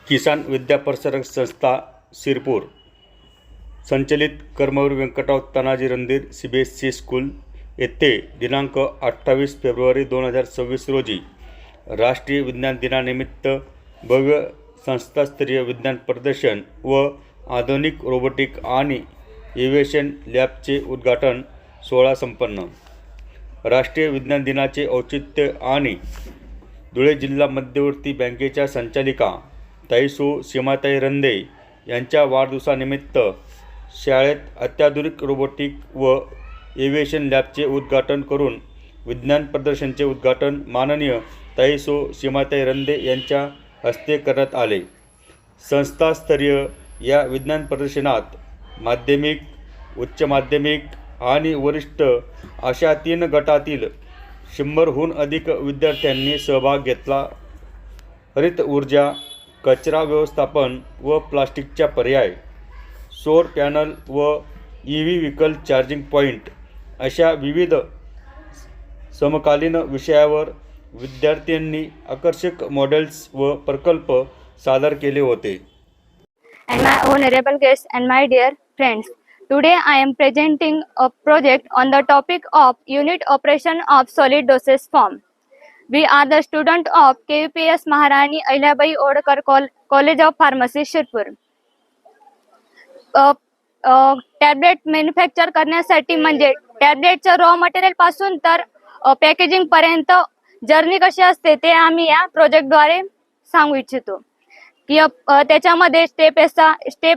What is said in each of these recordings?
किसान विद्याप्रसारक संस्था शिरपूर संचलित Karmaveer Vyankatrao Tanaji Randhir CBSE school येथे दिनांक 28 फेब्रुवारी 2026 रोजी राष्ट्रीय विज्ञान दिनानिमित्त भव्य संस्थास्तरीय विज्ञान प्रदर्शन व आधुनिक रोबोटिक आणि एव्हिएशन लॅबचे उद्घाटन सोहळा संपन्न। राष्ट्रीय विज्ञान दिनाचे औचित्य आणि धुळे जिल्हा मध्यवर्ती बँकेच्या संचालिका ताई सीमाताई रंदे यांच्या वाढदिवसानिमित्त शाळेत अत्याधुनिक रोबोटिक व एव्हिएशन लॅबचे उद्घाटन करून विज्ञान प्रदर्शनचे उद्घाटन माननीय ताई सीमाताई रंदे यांच्या हस्ते करण्यात आले। संस्थास्तरीय या विज्ञान प्रदर्शनात माध्यमिक, उच्च माध्यमिक आणि वरिष्ठ अशा 3 गटातील 100हून अधिक विद्यार्थ्यांनी सहभाग घेतला। हरित ऊर्जा, कचरा व्यवस्थापन व प्लास्टिकच्या पर्याय, सौर पॅनल व EV व्हेकल चार्जिंग पॉईंट अशा विविध समकालीन विषयावर विद्यार्थ्यांनी आकर्षक मॉडेल्स व प्रकल्प सादर केले होते। And my honorable guests and my dear friends, today I am presenting a project on the topic of unit operation of solid dosage form. We are the student of KVPS Maharani Ahilyabai Odkar College of Pharmacy, Shirpur. Tablet manufacture करण्यासाठी म्हणजे टॅबलेटचं raw material पासून तर packaging पर्यंत journey कशी असते ते आम्ही या प्रोजेक्टद्वारे सांगू इच्छितो। की त्याच्यामध्ये स्टेप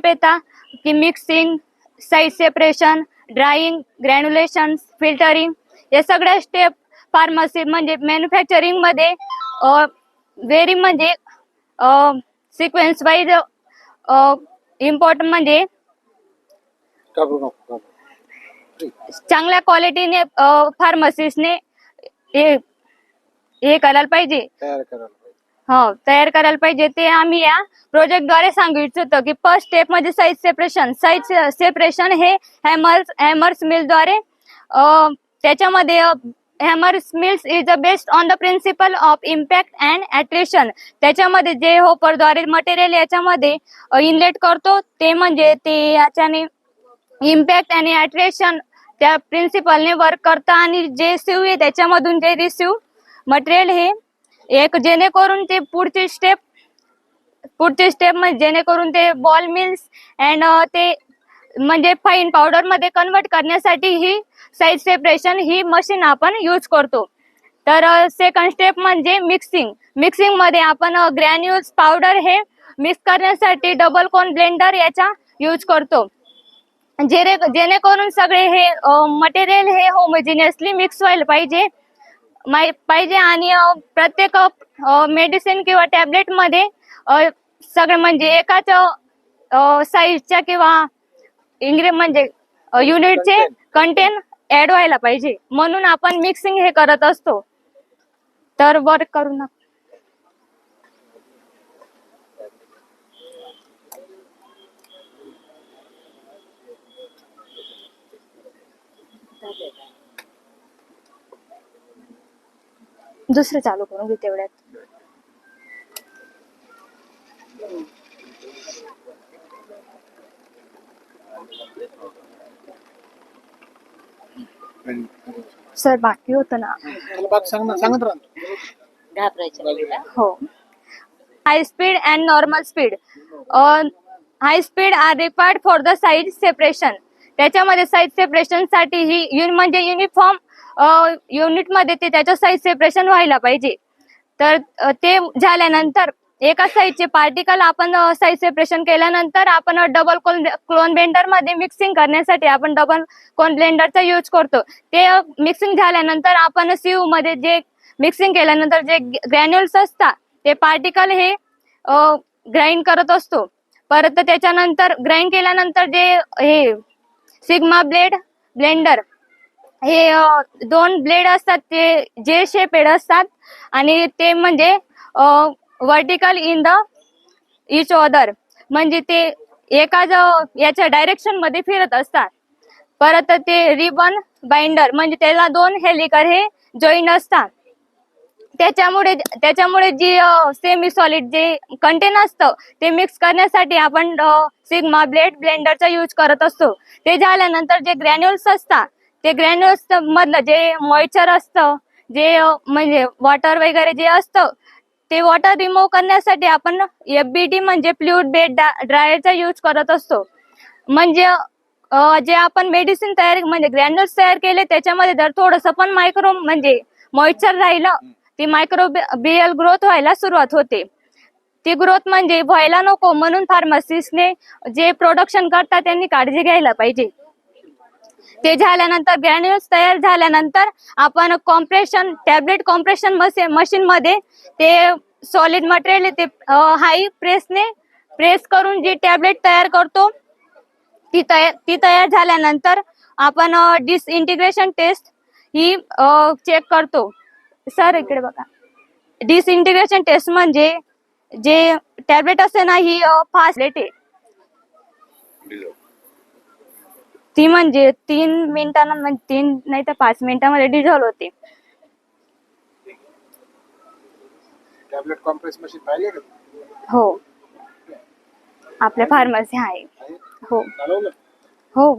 येतात की mixing, size separation, drying, granulation, filtering या सगळ्या स्टेप फार्मसी म्हणजे मॅन्युफॅक्चरिंग मध्ये व्हेरी म्हणजे सिक्वेन्स वाईज इम्पॉर्टंट म्हणजे चांगल्या क्वालिटीने फार्मसिस्टने हे करायला पाहिजे, तयार करायला पाहिजे। ते आम्ही या प्रोजेक्टद्वारे सांगू इच्छितो की फर्स्ट स्टेप म्हणजे साईज सेपरेशन हे हॅमर्स मिल्सद्वारे त्याच्यामध्ये hammers mills is the based on the principle of impact and attrition. त्याच्यामध्ये जे होपरद्वारे मटेरियल याच्यामध्ये इनलेट करतो ते म्हणजे ते याच्याने इम्पॅक्ट आणि ॲट्रिशन त्या प्रिन्सिपलने वर्क करतं आणि जे सीव आहे त्याच्यामधून जे रिसीव मटेरियल हे एक जेणेकरून ते पुढची स्टेप म्हणजे जेणेकरून ते बॉल मिल्स अँड ते म्हणजे फाईन पावडर मध्ये कन्वर्ट करण्यासाठी ही साईज सेपरेशन ही मशीन आपण यूज करतो। तर सेकंड स्टेप म्हणजे मिक्सिंग मध्ये आपण ग्रॅन्युल्स पावडर हे मिक्स करण्यासाठी डबल कोन ब्लेंडर याचा यूज करतो जेणेकरून सगळे हे मटेरियल हे होमोजिनियसली मिक्स व्हायला पाहिजे आणि प्रत्येक मेडिसिन किंवा टॅबलेट मध्ये सगळे म्हणजे एकाच साईजच्या किंवा म्हणजे युनिटचे कंटेंट ऍड व्हायला पाहिजे म्हणून आपण मिक्सिंग हे करत असतो। तर वर्क करू नका। दुसरं चालू करून घे तेवढ्यात। सर बाकी होतं ना, सांगत हो। High speed and normal speed, high speed are required for the size separation. त्याच्यामध्ये साईज सेपरेशन साठी ही म्हणजे युनिफॉर्म युनिट मध्ये ते त्याचं साईज सेपरेशन व्हायला पाहिजे। तर ते झाल्यानंतर एका साईजचे पार्टिकल आपण साईज सेपरेशन केल्यानंतर आपण डबल क्लोन ब्लेंडर मध्ये मिक्सिंग करण्यासाठी आपण डबल कोन ब्लेंडरचा यूज करतो। ते मिक्सिंग झाल्यानंतर आपण सीव मध्ये जे मिक्सिंग केल्यानंतर जे ग्रॅन्युल्स असतात ते पार्टिकल हे ग्राइंड करत असतो। परत त्याच्यानंतर ग्राइंड केल्यानंतर जे हे सिग्मा ब्लेंडर हे 2 ब्लेड असतात ते जे शेपेड असतात आणि ते म्हणजे vertical in the each other म्हणजे ते एकाच याच्या डायरेक्शन मध्ये फिरत असतात। परत ते रिबन बाइंडर म्हणजे त्याला 2 हेलिकर हे जॉईंट असतात। त्याच्यामुळे जी सेमी सॉलिड जे कंटेन असतं ते मिक्स करण्यासाठी आपण सिग्मा ब्लेंडरचा यूज करत असतो. ते झाल्यानंतर जे ग्रॅन्युल्स असतात ते ग्रॅन्युल्स मधलं जे मॉइश्चर असतं, जे म्हणजे वॉटर वगैरे जे असतं ते वॉटर रिमूव्ह करण्यासाठी आपण FBD म्हणजे फ्लुइड बेड ड्रायरचा यूज करत असतो. म्हणजे जे आपण मेडिसिन तयार म्हणजे ग्रॅन्युल्स तयार केले त्याच्यामध्ये जर थोडंसं पण मायक्रो म्हणजे मॉइश्चर राहिलं ती मायक्रोबियल ग्रोथ व्हायला सुरुवात होते. ती ग्रोथ म्हणजे व्हायला नको म्हणून फार्मासिस्टने जे प्रोडक्शन करतात त्यांनी काळजी घ्यायला पाहिजे. ते झाल्यानंतर ग्रॅन्युल्स तयार झाल्यानंतर आपण टॅबलेट कॉम्प्रेशन मशीन मध्ये ते सॉलिड मटेरियल ते हाय प्रेस करून जी टॅबलेट तयार करतो ती तयार झाल्यानंतर आपण डिसइंटिग्रेशन टेस्ट ही चेक करतो. सर इकडे बघा. डिसइंटिग्रेशन टेस्ट म्हणजे जे टॅबलेट असते ना ही फास्ट आहे ती म्हणजे 3 मिनिटांना म्हणजे 3 नाही तर 5 मिनिटांमध्ये डिझॉल्व होते. टॅबलेट कॉम्प्रेस मशीन पाहिजे का? हो आपल्या फार्मसी आहे. हो चालवलं? हो